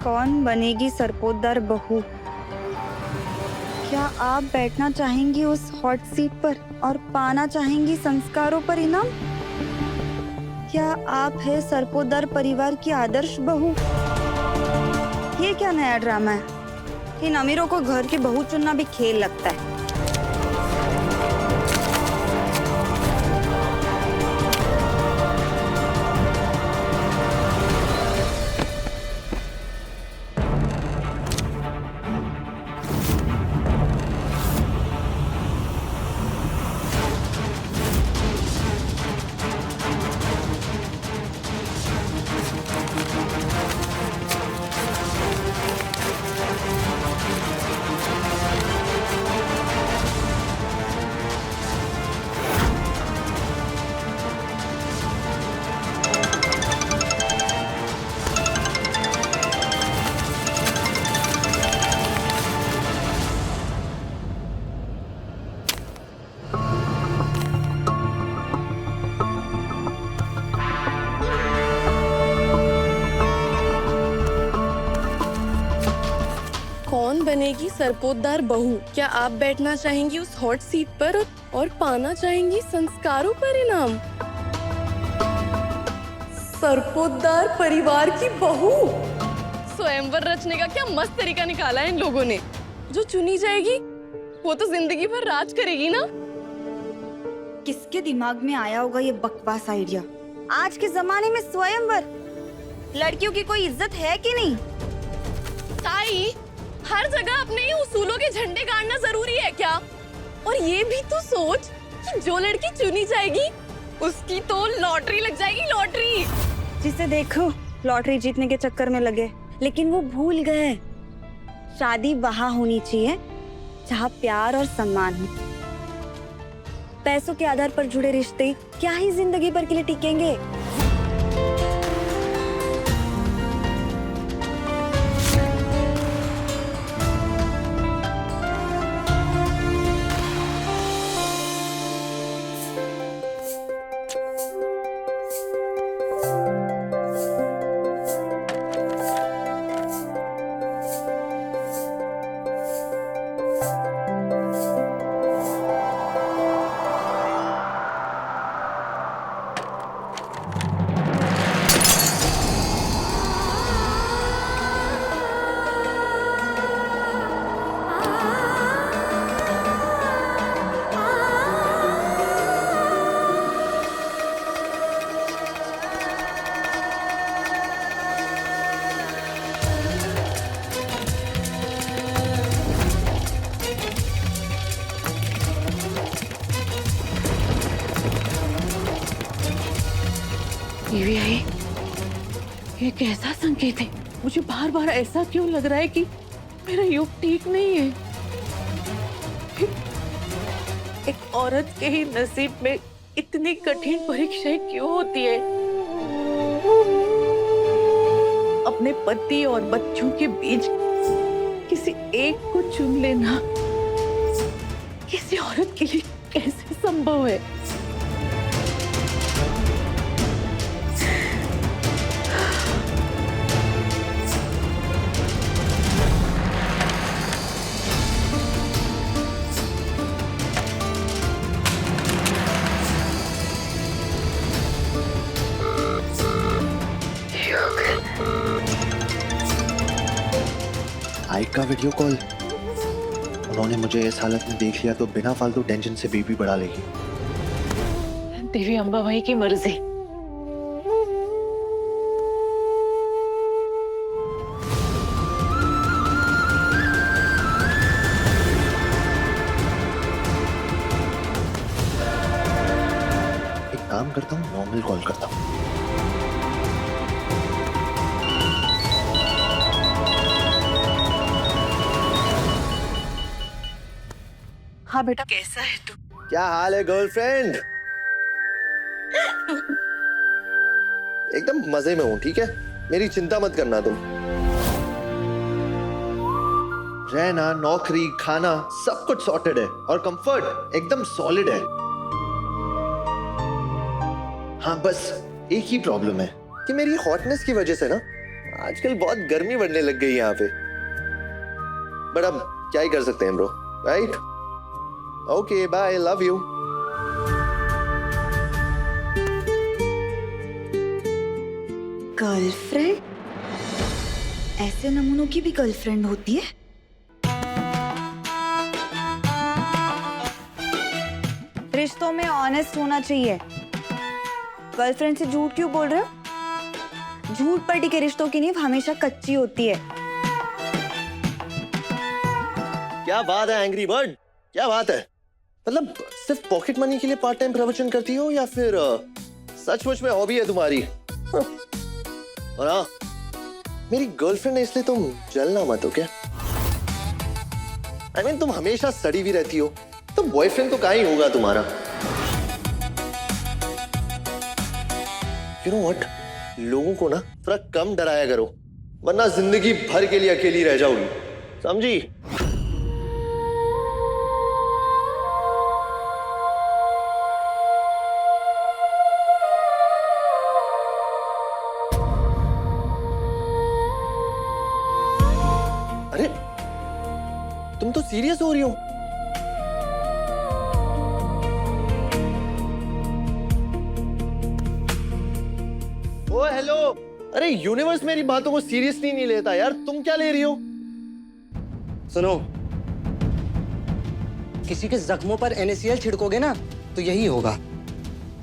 कौन बनेगी सरपोतदार बहू? क्या आप बैठना चाहेंगी उस हॉट सीट पर और पाना चाहेंगी संस्कारों पर इनाम? क्या आप है सरपोतदार परिवार की आदर्श बहू? ये क्या नया ड्रामा है? इन अमीरों को घर की बहू चुनना भी खेल लगता है। कौन बनेगी सरपोतदार बहू? क्या आप बैठना चाहेंगी उस हॉट सीट पर और पाना चाहेंगी संस्कारों पर इनाम? सरपोतदार परिवार की बहू। स्वयंवर रचने का क्या मस्त तरीका निकाला है इन लोगों ने। जो चुनी जाएगी वो तो जिंदगी भर राज करेगी ना। किसके दिमाग में आया होगा ये बकवास आइडिया? आज के जमाने में स्वयंवर, लड़कियों की कोई इज्जत है कि नहीं? ताई, हर जगह अपने ही उसूलों के झंडे गाड़ना जरूरी है क्या? और ये भी तो सोच कि जो लड़की चुनी जाएगी उसकी तो लॉटरी लग जाएगी, लॉटरी। जिसे देखो लॉटरी जीतने के चक्कर में लगे, लेकिन वो भूल गए शादी वहाँ होनी चाहिए जहाँ प्यार और सम्मान हो। पैसों के आधार पर जुड़े रिश्ते क्या ही जिंदगी भर के लिए टिकेंगे? टीवी आई, ये कैसा संकेत है? मुझे बार बार ऐसा क्यों लग रहा है कि मेरा योग ठीक नहीं है? एक औरत के ही नसीब में इतनी कठिन परीक्षाएं क्यों होती है? अपने पति और बच्चों के बीच किसी एक को चुन लेना किसी औरत के लिए कैसे संभव है? आइक का वीडियो कॉल। उन्होंने मुझे इस हालत में देख लिया तो बिना फालतू टेंशन से बीपी बढ़ा लेगी। देवी अंबाबाई की मर्जी। एक काम करता हूँ, नॉर्मल कॉल करता हूँ। हाँ बेटा, कैसा है तू? क्या हाल है गर्लफ्रेंड? एकदम मजे में हूँ, ठीक है? मेरी चिंता मत करना तुम। रहना, नौकरी, खाना सब कुछ सॉर्टेड है और कंफर्ट एकदम सॉलिड है। हाँ, बस एक ही प्रॉब्लम है कि मेरी हॉटनेस की वजह से ना आजकल बहुत गर्मी बढ़ने लग गई यहाँ पे, बट अब क्या ही कर सकते हैं bro, right? Okay bye, love you. Girlfriend? ऐसे नमूनों की भी गर्लफ्रेंड होती है? रिश्तों में ऑनेस्ट होना चाहिए। गर्लफ्रेंड से झूठ क्यों बोल रहे हो? झूठ पर टिके रिश्तों की नींव हमेशा कच्ची होती है। क्या बात है एंग्री बर्ड, क्या बात है? मतलब सिर्फ पॉकेट मनी के लिए पार्ट टाइम प्रवचन करती हो या फिर सचमुच में हॉबी है तुम्हारी? और हाँ, मेरी गर्लफ्रेंड है इसलिए तुम जलना मत हो क्या? I mean, तुम हमेशा सड़ी हुई रहती हो, तो बॉयफ्रेंड तो कहाँ ही होगा तुम्हारा। You know what? लोगों को ना थोड़ा कम डराया करो, वरना जिंदगी भर के लिए अकेली रह जाओगी, समझी? अरे तुम तो सीरियस हो रही हो। ओ हेलो, अरे यूनिवर्स मेरी बातों को सीरियसली नहीं लेता यार, तुम क्या ले रही हो? सुनो, किसी के जख्मों पर NaCl छिड़कोगे ना तो यही होगा।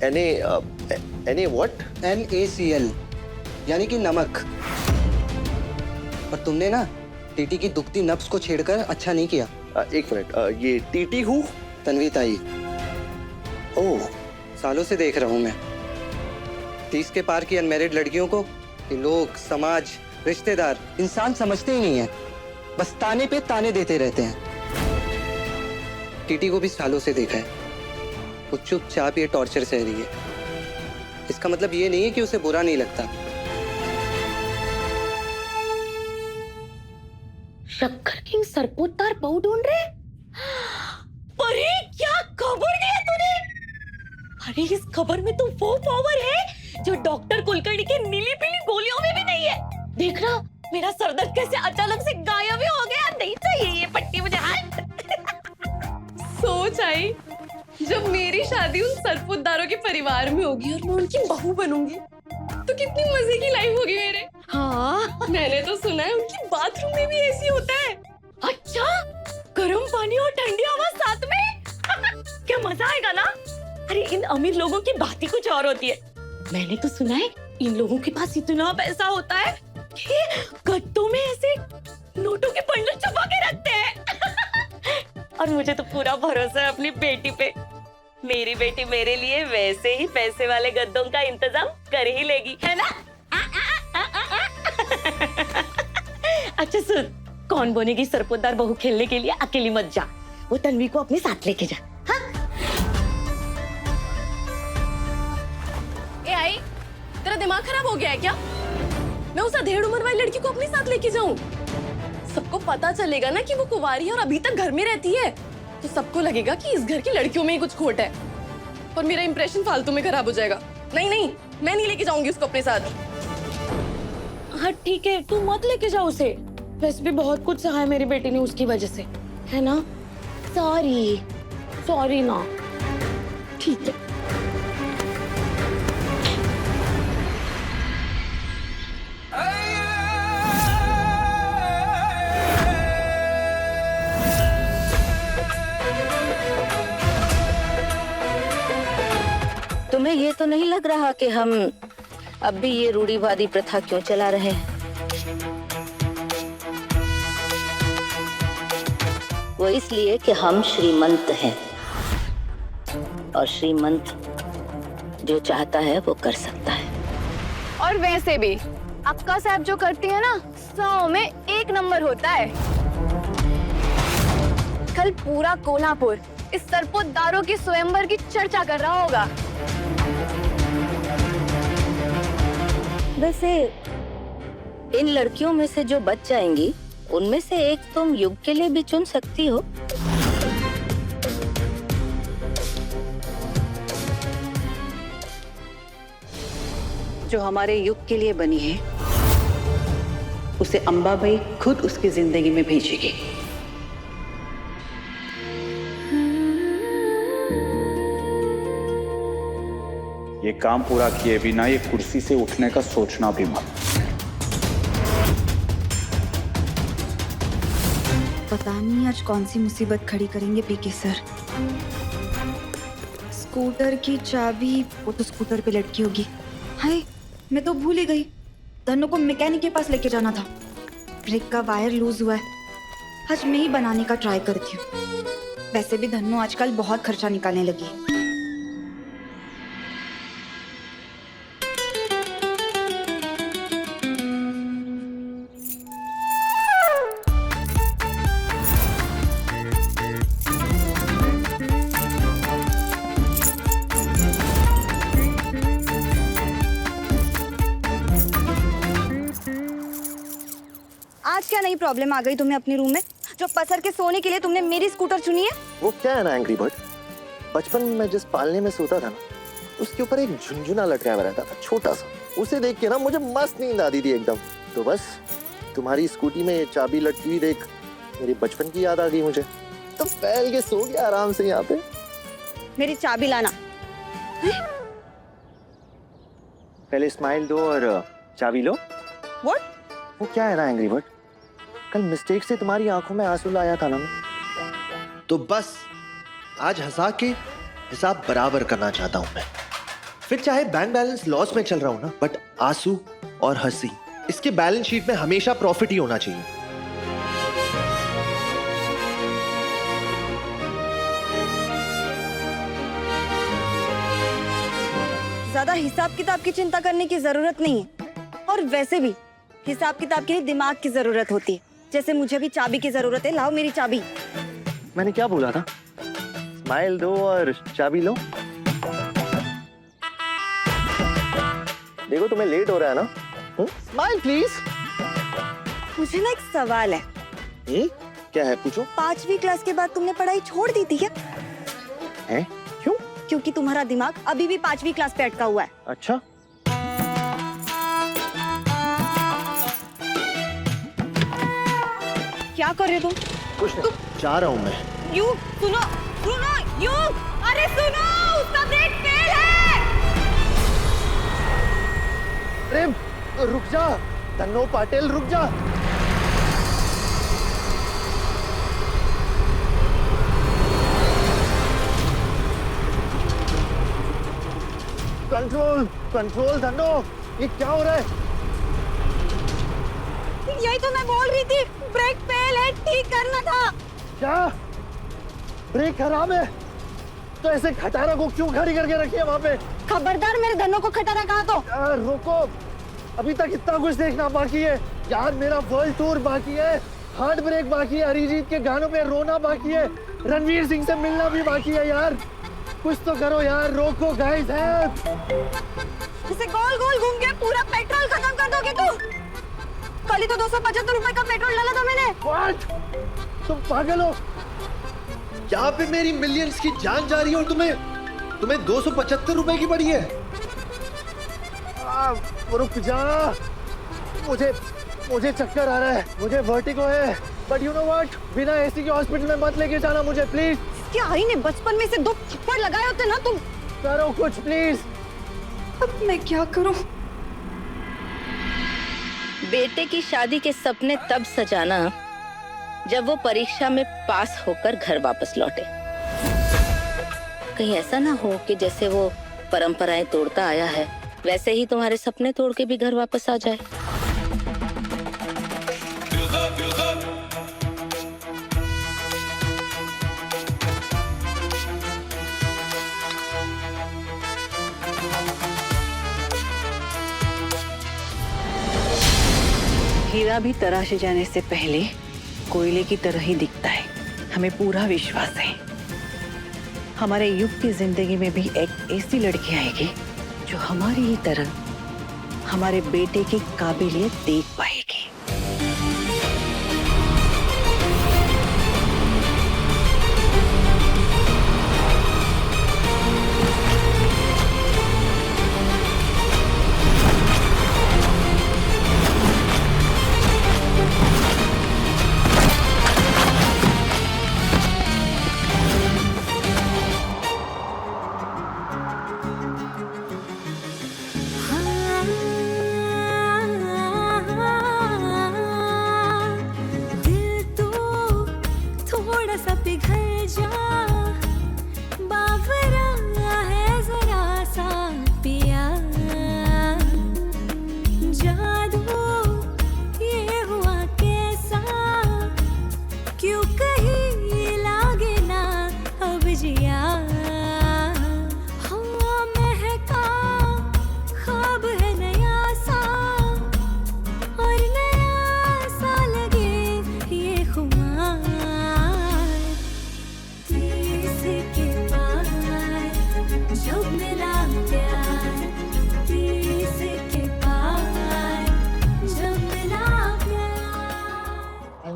एने व्हाट? NaCl यानी कि नमक। पर तुमने ना टीटी की दुखती नब्ज को छेड़कर अच्छा नहीं किया। एक मिनट, ये टीटी हूँ? तन्वी ताई। ओह, सालों से देख रहा हूं मैं 30 के पार की अनमैरिड लड़कियों को कि लोग, समाज, रिश्तेदार इंसान समझते ही नहीं है, बस ताने पे ताने देते रहते हैं। टीटी को भी सालों से देखा है, वो चुपचाप ये टॉर्चर सह रही है। इसका मतलब ये नहीं है कि उसे बुरा नहीं लगता। शक्कर किंग सरपोतदार बहू ढूंढ रहे? अरे क्या खबर दिया तूने? अरे इस खबर में तो वो पावर है जो डॉक्टर कुलकर्णी के नीली पीली गोलियों में भी नहीं है। देख रहा, मेरा सरदर्द कैसे अचानक से गायब ही हो गया। नहीं चाहिए ये पट्टी मुझे। सोच आई, जब मेरी शादी उन सरपोतदारों के परिवार में होगी और मैं उनकी बहू बनूंगी तो कितनी मजे की लाइफ होगी मेरे। हाँ, मैंने तो सुना है उनकी बाथरूम में भी एसी होता है। अच्छा, गर्म पानी और ठंडी हवा साथ में। क्या मजा आएगा ना। अरे इन अमीर लोगों की बात ही कुछ और होती है। मैंने तो सुना है इन लोगों के पास इतना पैसा होता है कि गत्तों में ऐसे नोटों के बंडल छुपा के रखते हैं। और मुझे तो पूरा भरोसा है अपनी बेटी पे। मेरी बेटी मेरे लिए वैसे ही पैसे वाले गद्दों का इंतजाम कर ही लेगी, है ना? अच्छा सुन, कौन बनेगी सरपोतदार बहू खेलने के लिए अकेली मत जा, वो तन्वी को अपने साथ लेके जा। हाँ? ए आई, तेरा दिमाग खराब हो गया है क्या? मैं उस अधेड़ उम्र वाली लड़की को अपने साथ लेके जाऊं? सबको पता चलेगा ना कि वो कुंवारी है और अभी तक घर में रहती है, तो सबको लगेगा कि इस घर की लड़कियों में ही कुछ खोट है और मेरा इंप्रेशन फालतू में खराब हो जाएगा। नहीं नहीं, मैं नहीं लेके जाऊंगी उसको अपने साथ। हाँ ठीक है, तू मत लेके जा उसे। वैसे भी बहुत कुछ सहा है मेरी बेटी ने उसकी वजह से, है ना? सॉरी ना। ठीक है। तुम्हें ये तो नहीं लग रहा कि हम अब भी ये रूढ़िवादी प्रथा क्यों चला रहे हैं? वो इसलिए कि हम श्रीमंत हैं और श्रीमंत जो चाहता है वो कर सकता है। और वैसे भी अक्का साहब जो करती है ना, 100 में 1 नंबर होता है। कल पूरा कोल्हापुर इस सरपोतदारों की स्वयंवर की चर्चा कर रहा होगा। वैसे इन लड़कियों में से जो बच जाएंगी उनमें से एक तुम युग के लिए भी चुन सकती हो। जो हमारे युग के लिए बनी है उसे अंबाबाई खुद उसकी जिंदगी में भेजेगी। ये काम पूरा किए बिना ये कुर्सी से उठने का सोचना भी मत। पता नहीं आज कौन सी मुसीबत खड़ी करेंगे पीके सर। स्कूटर की चाबी वो तो स्कूटर पे लटकी होगी। हाय, मैं तो भूल ही गई, धनु को मैकेनिक के पास लेके जाना था। ब्रेक का वायर लूज हुआ है, आज मैं ही बनाने का ट्राई करती हूँ। वैसे भी धनु आजकल बहुत खर्चा निकालने लगी है। आज क्या नई प्रॉब्लम आ गई तुम्हें अपने रूम में, जो पसर के सोने के लिए तुमने मेरी स्कूटर चुनी है? वो क्या है ना एंग्री बर्ड, बचपन में जिस पालने में सोता था ना, उसके ऊपर एक झुनझुना लटका हुआ रहता था, छोटा सा। उसे देख के ना मुझे मस्त नींद आती थी एकदम। तो बस तुम्हारी स्कूटी में चाबी लटकी हुई देख मेरी बचपन की याद आ गई मुझे, तो फैल के सो गया आराम से यहाँ पे। मेरी चाबी लाना। पहले स्माइल दो और चाबी लो। What? वो क्या है ना एंग्री बर्ड, कल मिस्टेक से तुम्हारी आंखों में आंसू लाया था ना मैं, तो बस आज हंसा के हिसाब बराबर करना चाहता हूं मैं। फिर चाहे बैंक बैलेंस लॉस में चल रहा हूं ना, बट आंसू और हंसी इसके बैलेंस शीट में हमेशा प्रॉफिट ही होना चाहिए। ज्यादा हिसाब किताब की चिंता करने की जरूरत नहीं है, और वैसे भी हिसाब किताब के लिए दिमाग की जरूरत होती है। जैसे मुझे भी चाबी की जरूरत है, लाओ मेरी चाबी। मैंने क्या बोला था? स्माइल दो और चाबी लो। देखो तुम्हें लेट हो रहा है ना, स्माइल प्लीज। मुझे ना एक सवाल है। क्या है, पूछो। 5वीं क्लास के बाद तुमने पढ़ाई छोड़ दी थी क्या? है? क्यों? क्योंकि तुम्हारा दिमाग अभी भी 5वीं क्लास पे अटका हुआ है। अच्छा, क्या कर रहे हो तुम? कुछ नहीं, जा रहा हूँ मैं। यू सुनो, सुनो यू, अरे सुनो, उसका ब्रेक फेल है। अरे रुक जा धन्नो पाटिल, रुक जा। कंट्रोल कंट्रोल धन्नो, ये क्या हो रहा है? यही तो मैं बोल रही थी, ब्रेक फेल है, ठीक करना था। क्या ब्रेक खराब है? तो ऐसे खटारा को क्यों खड़ी करके रखी है वहाँ पे? खबरदार मेरे धनों को खटारा कहा तो। यार रोको, अभी तक इतना कुछ देखना बाकी है यार। मेरा वर्ल्ड टूर बाकी है, हार्ट ब्रेक बाकी है, अरिजीत के गानों पे रोना बाकी है, रणवीर सिंह से मिलना भी बाकी है यार। कुछ तो करो यार, रोको गाइस हेल्प। इसे गोल गोल घूम के पूरा पेट्रोल खत्म कर दोगे तुम? कल ही तो 275 रुपए का पेट्रोल डाला था मैंने। What? तुम पागल हो? यहाँ पे मेरी मिलियंस की जान जा रही है और तुम्हें 275 रुपए की पड़ी है? रुक जा, मुझे चक्कर आ रहा है, मुझे वर्टिगो है। बट यू नो व्हाट, बिना एसी के हॉस्पिटल में मत लेके जाना मुझे प्लीज। क्या आई ने बचपन में से 2 थप्पड़ लगाए होते ना तुम। करो कुछ प्लीज। अब मैं क्या करूं? बेटे की शादी के सपने तब सजाना जब वो परीक्षा में पास होकर घर वापस लौटे। कहीं ऐसा ना हो कि जैसे वो परंपराएं तोड़ता आया है, वैसे ही तुम्हारे सपने तोड़ के भी घर वापस आ जाए। हीरा भी तराशे जाने से पहले कोयले की तरह ही दिखता है। हमें पूरा विश्वास है हमारे युग की जिंदगी में भी एक ऐसी लड़की आएगी जो हमारी ही तरह हमारे बेटे की काबिलियत देख पाएगी।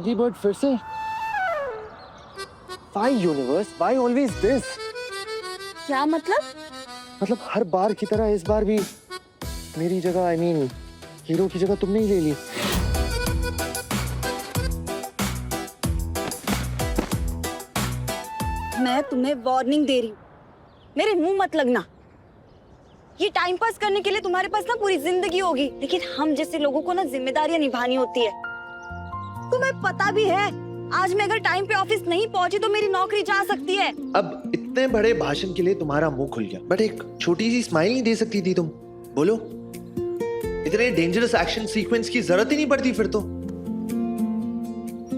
एंग्री बर्ड फिर से? Why universe? Why always this? क्या मतलब? मतलब हर बार की तरह इस बार भी मेरी जगह हीरो की जगह तुमने ही ले ली। मैं तुम्हें वार्निंग दे रही हूँ, मेरे मुंह मत लगना। ये टाइम पास करने के लिए तुम्हारे पास ना पूरी जिंदगी होगी, लेकिन हम जैसे लोगों को ना जिम्मेदारियां निभानी होती है। तुम्हें पता भी है, आज मैं अगर टाइम पे ऑफिस नहीं पहुंची तो मेरी नौकरी जा सकती है। अब इतने बड़े भाषण के लिए तुम्हारा मुंह खुल गया, बट एक छोटी सी स्माइल नहीं दे सकती थी तुम? बोलो, इतने डेंजरस एक्शन सीक्वेंस की जरूरत ही नहीं पड़ती फिर तो।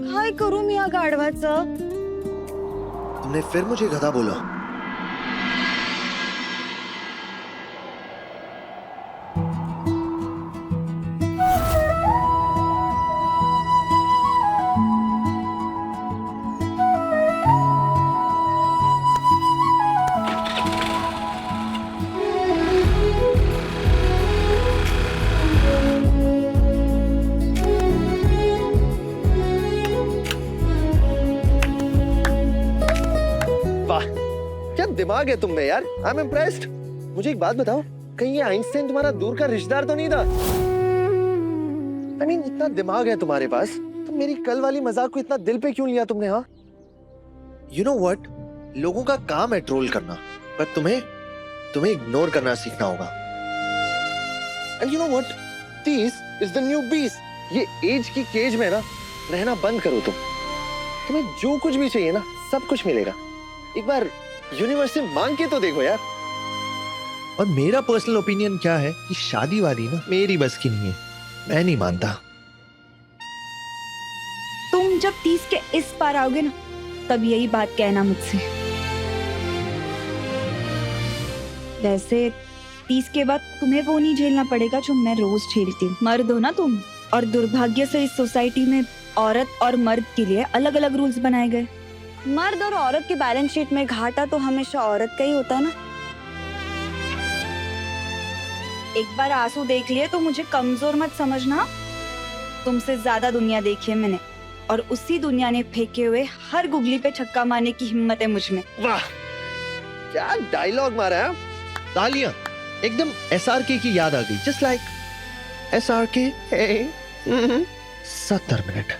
काय करूं मियां गाढवाचं? तुमने फिर मुझे गधा बोला। क्या दिमाग है तुम में यार, आई एम इम्प्रेस्ड। मुझे एक बात बताओ, कहीं ये आइंस्टाइन तुम्हारा दूर का रिश्तेदार तो नहीं था? इतना दिमाग है तुम्हारे पास, तो मेरी कल वाली मजाक को इतना दिल पे क्यों लिया तुमने? हाँ, यू नो व्हाट, लोगों का काम है ट्रोल करना, पर तुम्हें इग्नोर करना सीखना होगा। And you know what, this is the new beast. ये एज की केज में ना रहना बंद करो तुम। तुम्हें जो कुछ भी चाहिए ना, सब कुछ मिलेगा। एक बार यूनिवर्स से मांग के तो देखो यार। और मेरा पर्सनल ओपिनियन क्या है कि शादी वादी ना मेरी बस की नहीं है, मैं नहीं मानता। तुम जब 30 के इस पार आओगे ना, तब यही बात कहना मुझसे। वैसे 30 के बाद तुम्हें वो नहीं झेलना पड़ेगा जो मैं रोज झेलती हूँ। मर्द हो ना तुम, और दुर्भाग्य से इस सोसाइटी में औरत और मर्द के लिए अलग अलग रूल्स बनाए गए। मर्द और औरत की बैलेंस शीट में घाटा तो हमेशा औरत का ही होता है ना। एक बार आंसू देख लिए तो मुझे कमजोर मत समझना। तुमसे ज्यादा दुनिया देखी है मैंने, और उसी दुनिया ने फेंके हुए हर गुगली पे छक्का मारने की हिम्मत है मुझ में। वाह, क्या डायलॉग मारा है। तालियां, एकदम SRK की याद आ गई। Just like SRK। 70 मिनट,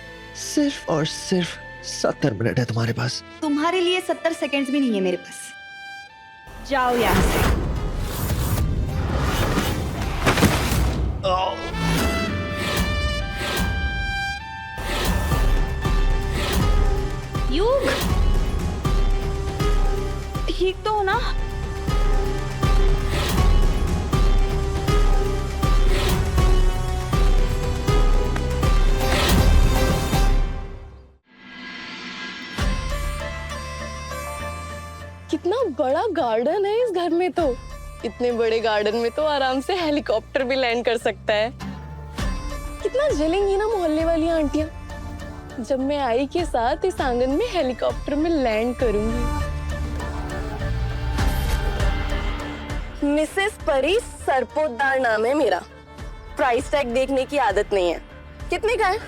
सिर्फ और सिर्फ 70 मिनट है तुम्हारे पास। तुम्हारे लिए 70 सेकंड्स भी नहीं है मेरे पास। जाओ यहाँ से। युग, ठीक तो हो ना? कितना बड़ा गार्डन है इस घर में। तो इतने बड़े गार्डन में तो आराम से हेलीकॉप्टर भी लैंड कर सकता है। कितना जलेंगी ना मोहल्ले वाली आंटियां जब मैं आई के साथ इस आंगन में हेलीकॉप्टर में लैंड करूंगी। मिसेस परी सरपोतदार नाम है मेरा। प्राइस टैग देखने की आदत नहीं है। कितने का है?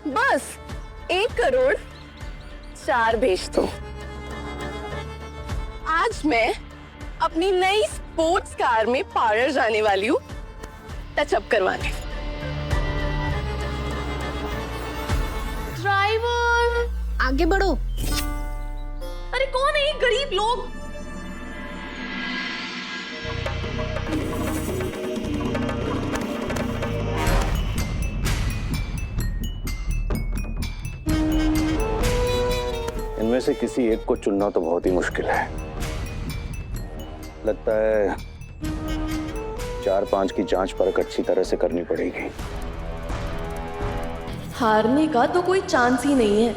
बस 1 करोड़ 4 भेज दो। आज मैं अपनी नई स्पोर्ट्स कार में पार्लर जाने वाली हूँ टचअप करवाने। ड्राइवर, आगे बढ़ो। अरे कौन है ये गरीब लोग? इनमें से किसी एक को चुनना तो बहुत ही मुश्किल है। लगता है 4-5 की जांच परख अच्छी तरह से करनी पड़ेगी। हारने का तो कोई चांस ही नहीं है।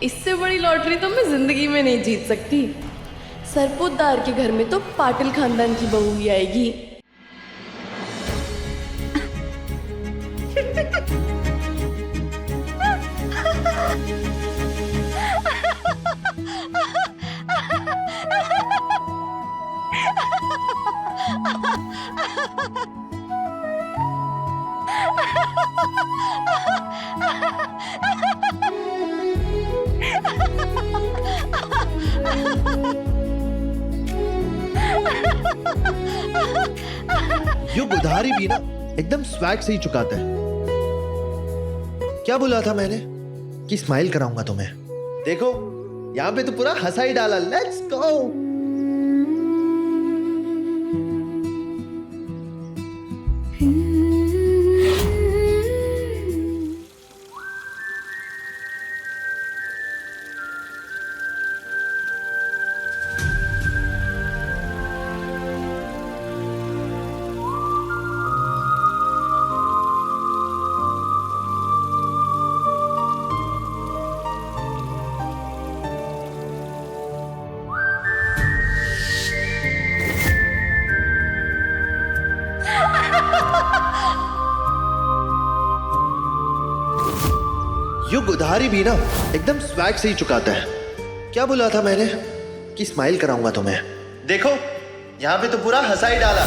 इससे बड़ी लॉटरी तो मैं जिंदगी में नहीं जीत सकती। सरपोतदार के घर में तो पाटिल खानदान की बहू ही आएगी। युग उधारी भी ना एकदम स्वैग से ही चुकाता है। क्या बोला था मैंने कि स्माइल कराऊंगा तुम्हें? देखो यहाँ पे तो पूरा हंसा ही डाला। Let's go. युग उधारी भी ना एकदम स्वैग से ही चुकाता है। क्या बोला था मैंने कि स्माइल कराऊंगा तुम्हें? देखो यहाँ पे तो पूरा हंसा ही डाला।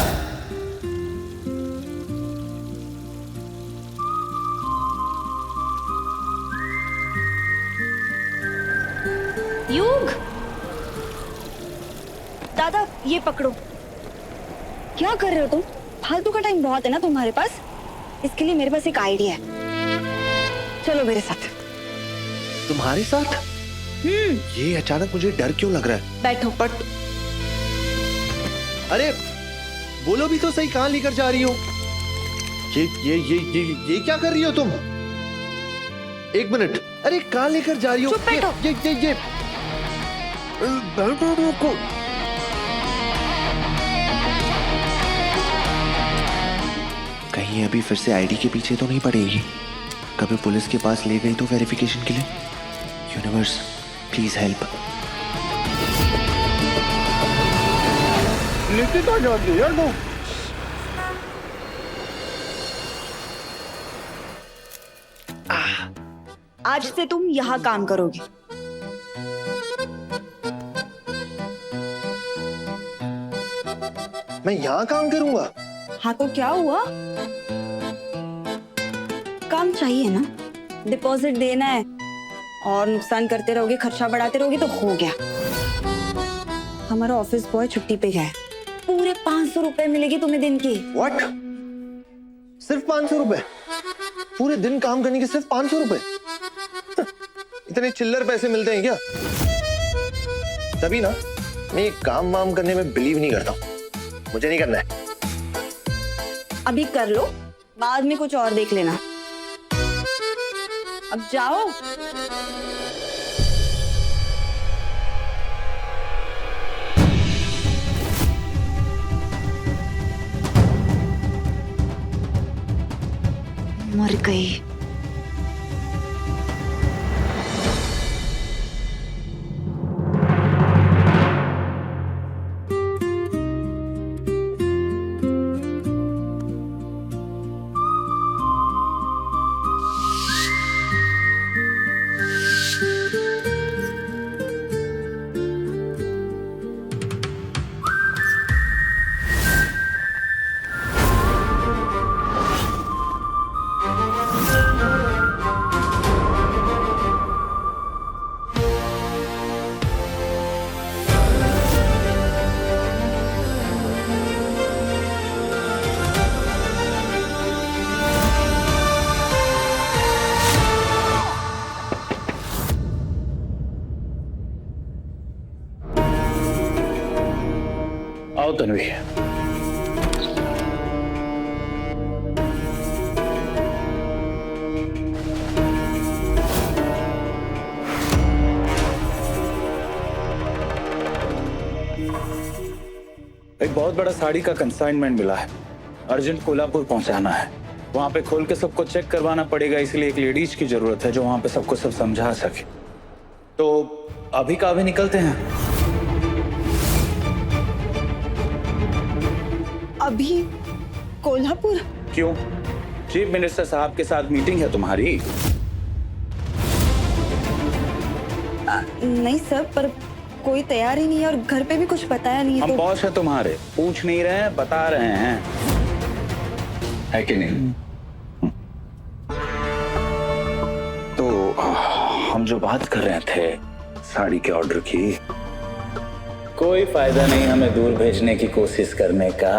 युग, दादा ये पकड़ो। क्या कर रहे हो तुम? फालतू का टाइम बहुत है ना तुम्हारे पास। इसके लिए मेरे पास एक आइडिया है, चलो मेरे साथ। तुम्हारे साथ? ये अचानक मुझे डर क्यों लग रहा है? बैठो। बट अरे बोलो भी तो सही, कहां लेकर जा रही हो? ये क्या कर रही हो तुम? एक मिनट, अरे कहां लेकर जा रही हो? चुप बैठो। ये बैठो को। कहीं अभी फिर से आईडी के पीछे तो नहीं पड़ेगी? कभी पुलिस के पास ले गई तो वेरिफिकेशन के लिए? Universe please help. लेके तो जा रही यार वो। आज से तुम यहाँ काम करोगे। मैं यहाँ काम करूंगा? हाँ तो क्या हुआ? काम चाहिए ना, डिपॉजिट देना है और नुकसान करते रहोगे, खर्चा बढ़ाते रहोगे तो हो गया। हमारा ऑफिस बॉय छुट्टी पे गया है, पूरे 500 रुपए मिलेगी तुम्हें दिन की। व्हाट? सिर्फ 500 रुपए? पूरे दिन काम करने के सिर्फ 500 रुपए? इतने चिल्लर पैसे मिलते हैं क्या? तभी ना मैं ये काम वाम करने में बिलीव नहीं करता हूं। मुझे नहीं करना है। अभी कर लो, बाद में कुछ और देख लेना। अब जाओ। मर गई। आओ तन्वी। एक बहुत बड़ा साड़ी का कंसाइनमेंट मिला है, अर्जेंट कोल्हापुर पहुंचाना है। वहां पे खोल के सबको चेक करवाना पड़ेगा, इसलिए एक लेडीज की जरूरत है जो वहां पे सबको सब समझा सके। तो अभी का अभी निकलते हैं। अभी कोल्हापुर? क्यों? चीफ मिनिस्टर साहब के साथ मीटिंग है तुम्हारी? नहीं सर, पर कोई तैयार ही नहीं है और घर पे भी कुछ बताया नहीं है। हम बॉस है तुम्हारे, पूछ नहीं रहे हैं, बता रहे हैं, है कि नहीं? हम जो बात कर रहे थे साड़ी के ऑर्डर की, कोई फायदा नहीं हमें दूर भेजने की कोशिश करने का।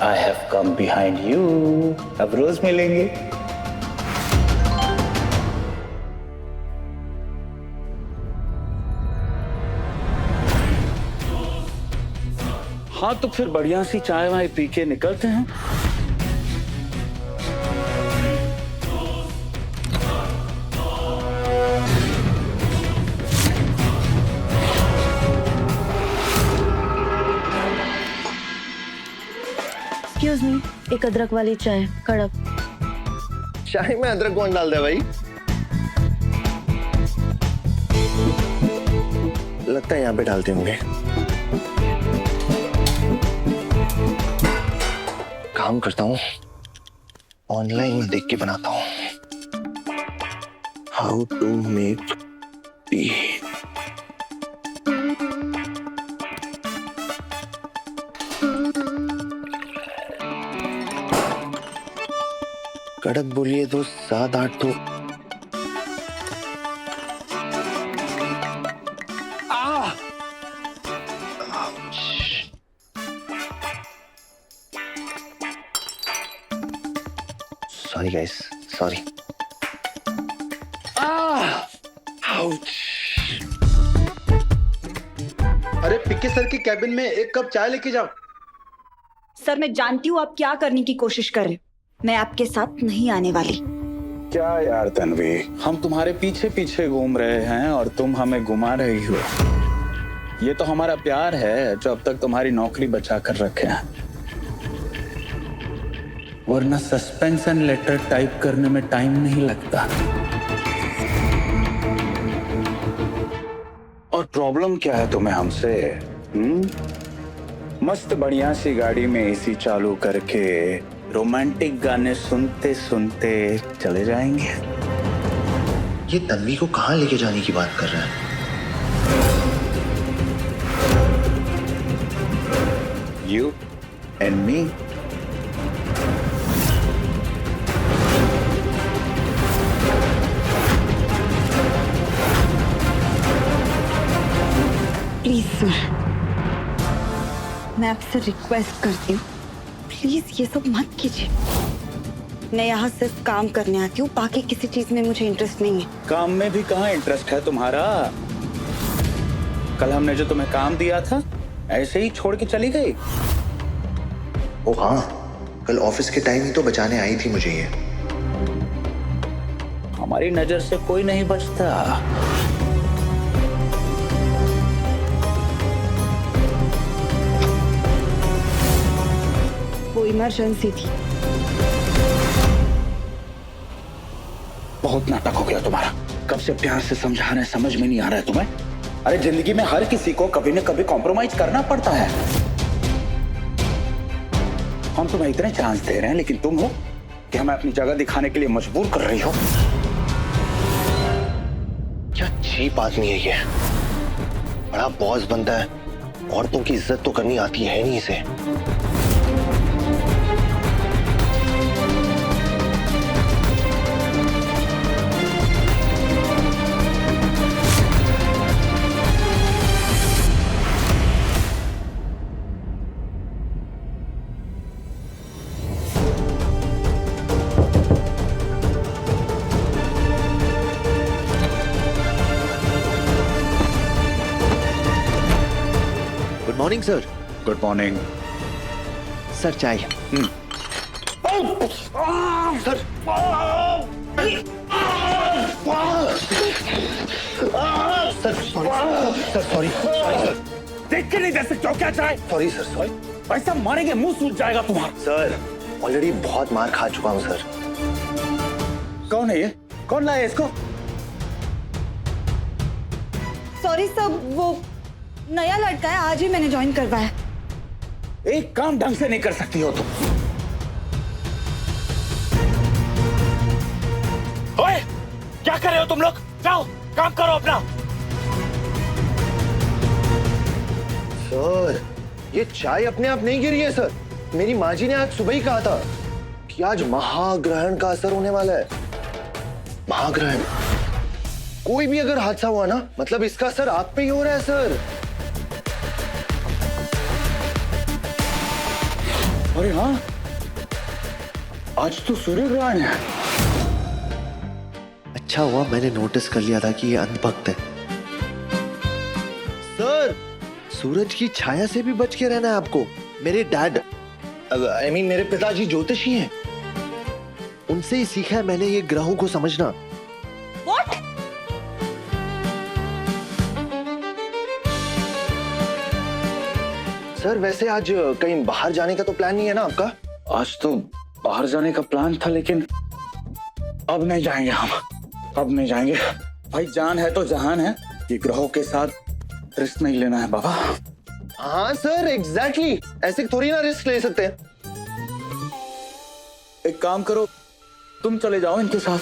I have come behind you. अब रोज मिलेंगे। हाँ तो फिर बढ़िया सी चाय वाय पी के निकलते हैं। एक्सक्यूज मी, एक अदरक वाली चाय कड़क। चाय में अदरक कौन डाल दे भाई? लगता है यहाँ पे डालते होंगे। काम करता हूँ, ऑनलाइन में देख के बनाता हूँ। How to make tea. कड़क बोलिए तो 7-8 तो। Sorry guys, sorry. अरे पिक्की सर की कैबिन में एक कप चाय लेके जाओ। सर मैं जानती हूँ आप क्या करने की कोशिश कर रहे। मैं आपके साथ नहीं आने वाली। क्या यार तन्वी, हम तुम्हारे पीछे पीछे घूम रहे हैं और तुम हमें घुमा रही हो। ये तो हमारा प्यार है जो अब तक तुम्हारी नौकरी बचा कर रखे हैं, वरना सस्पेंशन लेटर टाइप करने में टाइम नहीं लगता। और प्रॉब्लम क्या है तुम्हें हमसे? मस्त बढ़िया सी गाड़ी में एसी चालू करके रोमांटिक गाने सुनते सुनते चले जाएंगे। ये तन्वी को कहाँ लेके जाने की बात कर रहा है? You and me. Please sir, मैं आपसे रिक्वेस्ट करती हूँ, प्लीज ये सब मत कीजिए। मैं यहाँ सिर्फ काम करने आती हूँ, बाकी किसी चीज में मुझे इंटरेस्ट नहीं है। काम में भी कहाँ इंटरेस्ट है तुम्हारा? कल हमने जो तुम्हें काम दिया था ऐसे ही छोड़ के चली गई। ओ हाँ, कल ऑफिस के टाइम ही तो बचाने आई थी मुझे ये। हमारी नजर से कोई नहीं बचता। वो इमरजेंसी थी। बहुत नाटक हो गया तुम्हारा। कब से प्यार से समझा रहे हैं, समझ में नहीं आ रहा है तुम्हें? अरे जिंदगी में हर किसी को कभी न कभी कॉम्प्रोमाइज करना पड़ता है। हम तुम्हें इतने चांस दे रहे हैं लेकिन तुम हो कि हमें अपनी जगह दिखाने के लिए मजबूर कर रही हो। क्या चीप आदमी है ये। बड़ा बॉस बनता है, औरतों की इज्जत तो करनी आती है नहीं इसे। Good morning sir. Good morning sir चाय। Sir sir sorry sir. देख के नहीं दे सकते हो क्या चाहे? Sorry sir, sorry. ऐसा मारेंगे मुंह सूज जाएगा तुम्हारा। सर ऑलरेडी बहुत मार खा चुका हूँ सर। कौन है ये? कौन लाया इसको? सॉरी सब, वो नया लड़का है, आज ही मैंने ज्वाइन करवाया। एक काम ढंग से नहीं कर सकती हो तुम। ओए, क्या कर रहे हो तुम लोग? जाओ काम करो अपना। सर ये चाय अपने आप नहीं गिरी है सर। मेरी माँ जी ने आज सुबह ही कहा था कि आज महाग्रहण का असर होने वाला है। महाग्रहण कोई भी अगर हादसा हुआ ना, मतलब इसका असर आप पे ही हो रहा है सर। अरे हाँ, आज तो सूर्य ग्रहण है। अच्छा हुआ मैंने नोटिस कर लिया था कि ये अंधभक्त है। सर, सूरज की छाया से भी बच के रहना है आपको। मेरे डैड, आई मीन मेरे पिताजी ज्योतिषी हैं। उनसे ही सीखा है मैंने ये ग्रहों को समझना। What? सर वैसे आज कहीं बाहर जाने का तो प्लान नहीं है ना आपका? आज तो बाहर जाने का प्लान था, लेकिन अब नहीं जाएंगे हम। अब नहीं जाएंगे भाई, जान है तो जहान है। ये ग्रहों के साथ रिस्क नहीं लेना है बाबा। हाँ सर, एग्जैक्टली। ऐसे थोड़ी ना रिस्क ले सकते हैं। एक काम करो, तुम चले जाओ इनके साथ।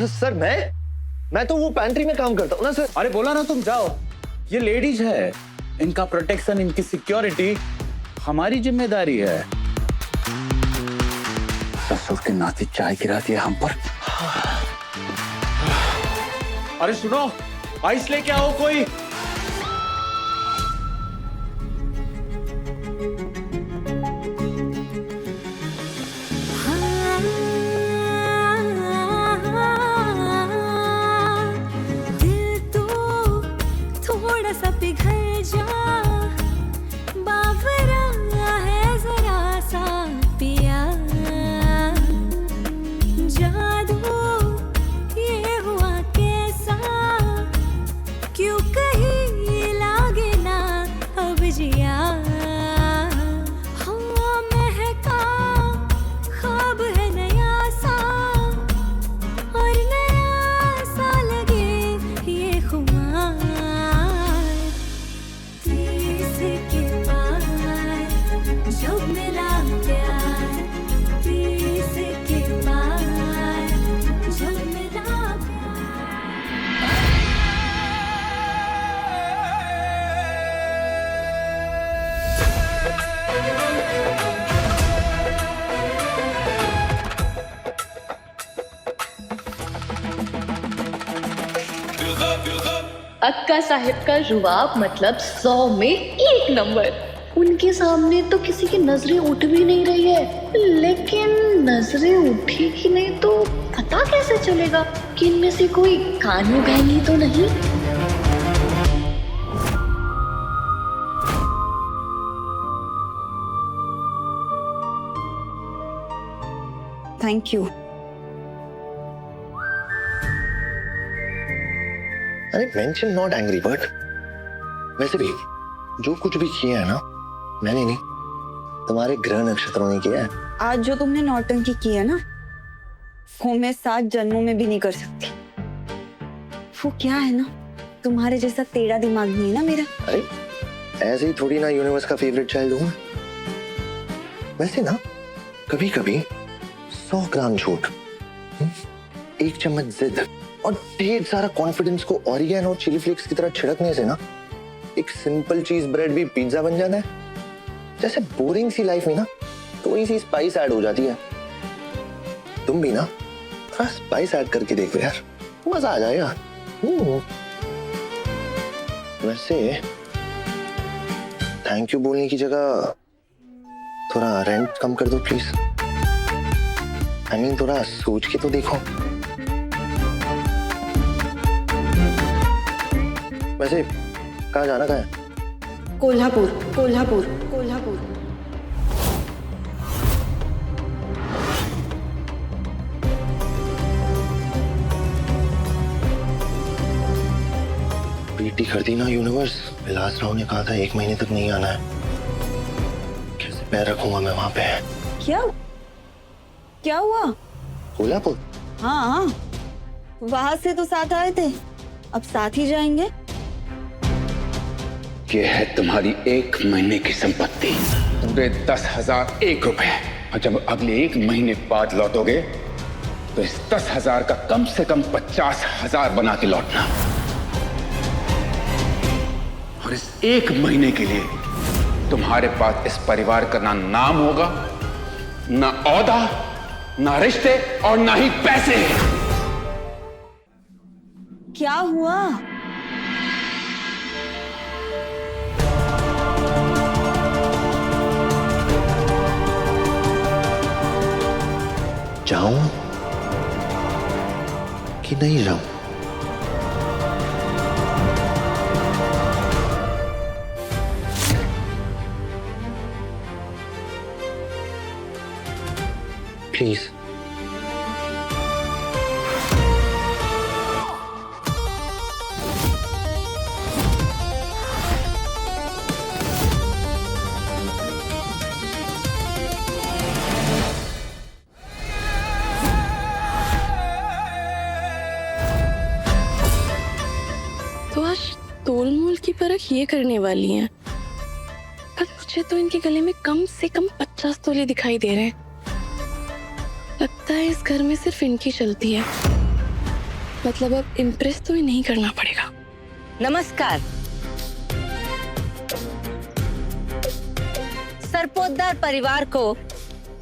सर मैं तो वो पैंट्री में काम करता हूँ ना सर। अरे बोला ना तुम जाओ। ये लेडीज है, इनका प्रोटेक्शन, इनकी सिक्योरिटी हमारी जिम्मेदारी है। ससुर के नाती चाय गिरा दिया हम पर। अरे सुनो, आइस लेके आओ कोई। दिल तो थोड़ा सा पिघल जा, बावरा है जरा सा पिया, जादू ये हुआ कैसा, क्यों कहीं लागे ना अब जिया। हाँ महका ख्वाब है नया सा, और नया सा लगे ये खुमार। तीस के पार जब मिला प्यार, तीस के पार जब मिला अक्का साहिब का रुबाब मतलब 100 में 1 नंबर। उनके सामने तो किसी की नजरें उठ भी नहीं रही है, लेकिन नजरें उठी कि नहीं तो पता कैसे चलेगा कि इनमें से कोई कानू गैंगी तो नहीं। Thank you. अरे मेंशन नॉट एंग्री बर्ड। वैसे भी जो कुछ भी किया है ना, मैंने नहीं, तुम्हारे ग्रह नक्षत्रों ने किया है। आज जो तुमने नौटंकी की है ना, वो मैं 7 जन्मों में भी नहीं कर सकती। वो क्या है ना, तुम्हारे जैसा टेढ़ा दिमाग नहीं है ना मेरा। अरे ऐसे ही थोड़ी ना यूनिवर्स का फेवरेट चाइल्ड हूँ। वैसे ना कभी कभी 100 ग्राम झूठ, 1 चम्मच जिद और ढेर सारा कॉन्फिडेंस को ऑरिगेनो और चिली फ्लेक्स की तरह छिड़कने से ना एक सिंपल चीज ब्रेड भी पिज्जा बन जाता है। जैसे बोरिंग सी लाइफ में ना थोड़ी सी स्पाइस ऐड हो जाती है। तुम भी ना थोड़ा स्पाइस ऐड करके देखो यार, मजा आ जाएगा। वैसे थैंक यू बोलने की जगह थोड़ा रेंट कम कर दो प्लीज। आई मीन थोड़ा सोच के तो देखो। वैसे कहाँ जाना कहाँ है? कोल्हापुर कोल्हापुर कोल्हापुर। पीटी कर दी ना यूनिवर्स। विलास राव ने कहा था 1 महीने तक नहीं आना है। कैसे पैर रखूंगा मैं वहां पे? क्या हुआ? कोल्हापुर? हाँ, वहां से तो साथ आए थे, अब साथ ही जाएंगे। ये है तुम्हारी 1 महीने की संपत्ति, पूरे 10,001 रुपए। और जब अगले 1 महीने बाद लौटोगे तो इस 10,000 का कम से कम 50,000 बना के लौटना। और इस 1 महीने के लिए तुम्हारे पास इस परिवार का ना नाम होगा, ना औहदा, ना रिश्ते और ना ही पैसे। क्या हुआ? जाऊं कि नहीं जाऊं? प्लीज तो आज तोल मोल की परख ये करने वाली हैं। पर मुझे तो इनके गले में कम से कम 50 तोले दिखाई दे रहे हैं। लगता है इस घर में सिर्फ इनकी चलती है। मतलब अब इम्प्रेस तो ही नहीं करना पड़ेगा। नमस्कार। सरपोतदार परिवार को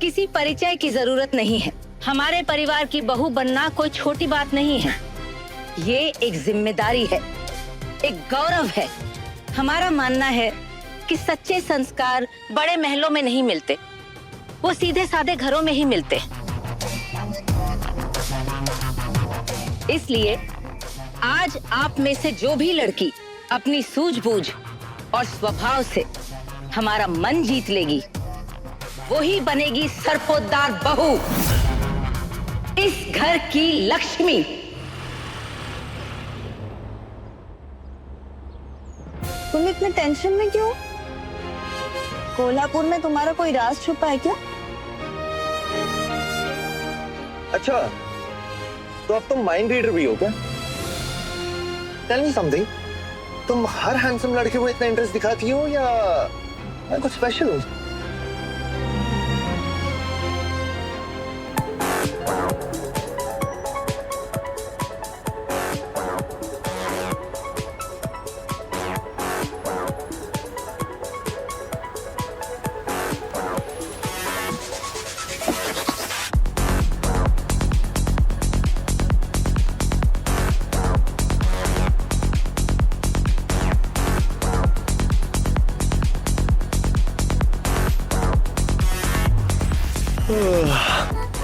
किसी परिचय की जरूरत नहीं है। हमारे परिवार की बहू बनना कोई छोटी बात नहीं है। ये एक जिम्मेदारी है, एक गौरव है। हमारा मानना है कि सच्चे संस्कार बड़े महलों में नहीं मिलते, वो सीधे साधे घरों में ही मिलते हैं। इसलिए आज आप में से जो भी लड़की अपनी सूझबूझ और स्वभाव से हमारा मन जीत लेगी, वही बनेगी सरपोतदार बहू, इस घर की लक्ष्मी। तुम इतने टेंशन में क्यों? कोल्हापुर में तुम्हारा कोई राज छुपा है क्या? अच्छा, तो अब तुम माइंड रीडर भी हो क्या? टेल मी समथिंग, तुम हर हैंडसम लड़के को इतना इंटरेस्ट दिखाती हो या कुछ स्पेशल हो?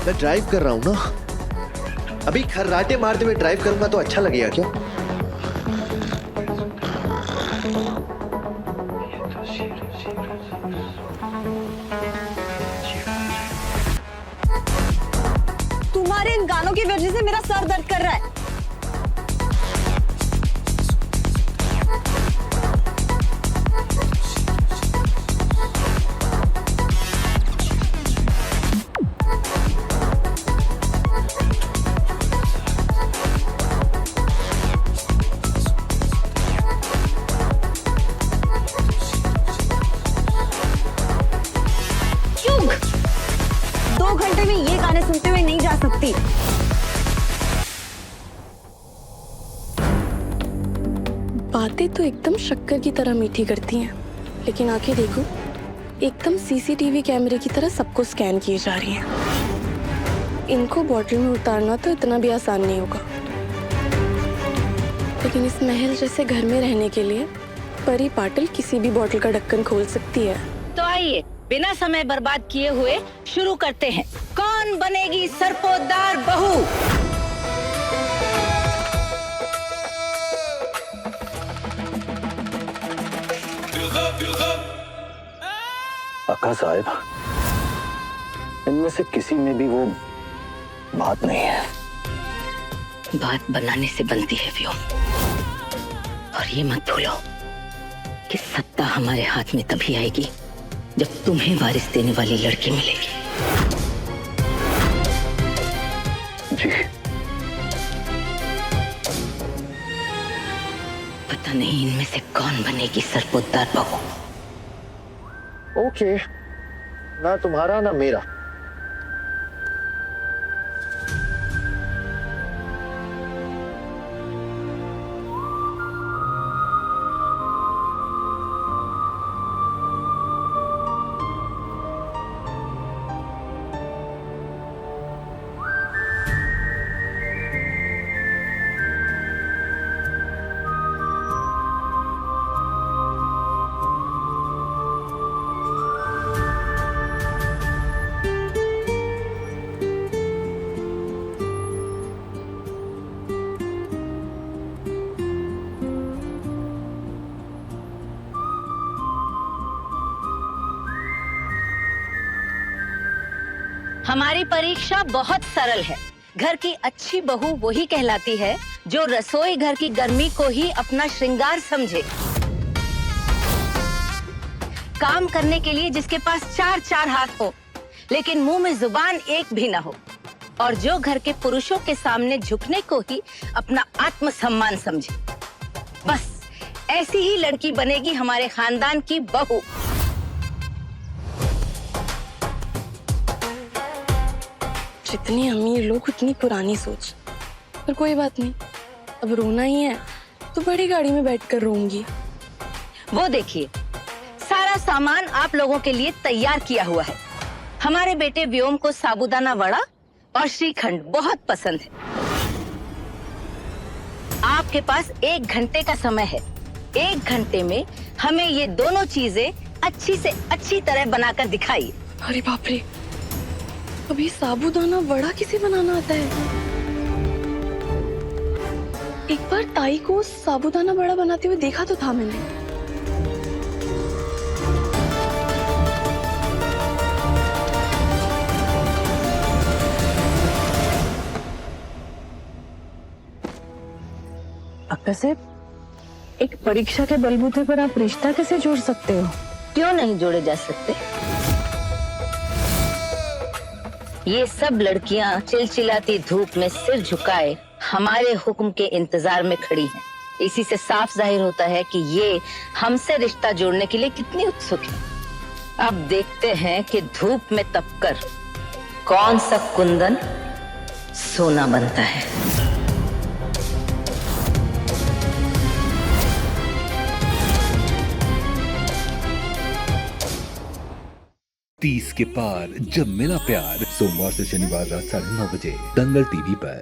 मैं ड्राइव कर रहा हूँ ना, अभी खर्राटे मारते हुए ड्राइव करूंगा तो अच्छा लगेगा क्या? तुम्हारे इन गानों की वजह से मेरा सर दर्द कर रहा है। सुनते हुए नहीं जा सकती। बातें तो एकदम शक्कर की तरह मीठी करती हैं, लेकिन आंखें देखो एकदम सीसीटीवी कैमरे की तरह सबको स्कैन किए जा रही हैं। इनको बॉटल में उतारना तो इतना भी आसान नहीं होगा, लेकिन इस महल जैसे घर में रहने के लिए परी पाटिल किसी भी बॉटल का ढक्कन खोल सकती है। तो आइए बिना समय बर्बाद किए हुए शुरू करते हैं। कौन बनेगी सरपोतदार बहू? अक्का साहब, इनमें से किसी में भी वो बात नहीं है। बात बनाने से बनती है व्योम, और ये मत भूलो कि सत्ता हमारे हाथ में तभी आएगी जब तुम्हें वारिस देने वाली लड़की मिलेगी। जी। पता नहीं इनमें से कौन बनेगी सरपोतदार बहू। ओके, ना तुम्हारा ना मेरा। हमारी परीक्षा बहुत सरल है। घर की अच्छी बहू वही कहलाती है जो रसोई घर की गर्मी को ही अपना श्रृंगार समझे, काम करने के लिए जिसके पास चार चार हाथ हो लेकिन मुंह में जुबान एक भी ना हो, और जो घर के पुरुषों के सामने झुकने को ही अपना आत्मसम्मान समझे। बस ऐसी ही लड़की बनेगी हमारे खानदान की बहू। जितनी अमीर लोग उतनी पुरानी सोच। पर कोई बात नहीं, अब रोना ही है तो बड़ी गाड़ी में बैठकर रोऊंगी। वो देखिए, सारा सामान आप लोगों के लिए तैयार किया हुआ है। हमारे बेटे व्योम को साबूदाना वड़ा और श्रीखंड बहुत पसंद है। आपके पास 1 घंटे का समय है। 1 घंटे में हमें ये दोनों चीजें अच्छी से अच्छी तरह बनाकर दिखाइए। अरे बाप रे, अभी साबूदाना वड़ा किसे बनाना आता है? एक बार ताई को साबूदाना वड़ा बनाते हुए देखा तो था मैंने। अक्का साहब, एक परीक्षा के बलबूते पर आप रिश्ता कैसे जोड़ सकते हो? क्यों नहीं जोड़े जा सकते? ये सब लड़कियां चिलचिलाती धूप में सिर झुकाए हमारे हुक्म के इंतजार में खड़ी हैं। इसी से साफ जाहिर होता है कि ये हमसे रिश्ता जोड़ने के लिए कितनी उत्सुक है। अब देखते हैं कि धूप में तपकर कौन सा कुंदन सोना बनता है। 30 के पार जब मिला प्यार, सोमवार से शनिवार रात 9:30 बजे दंगल टीवी पर।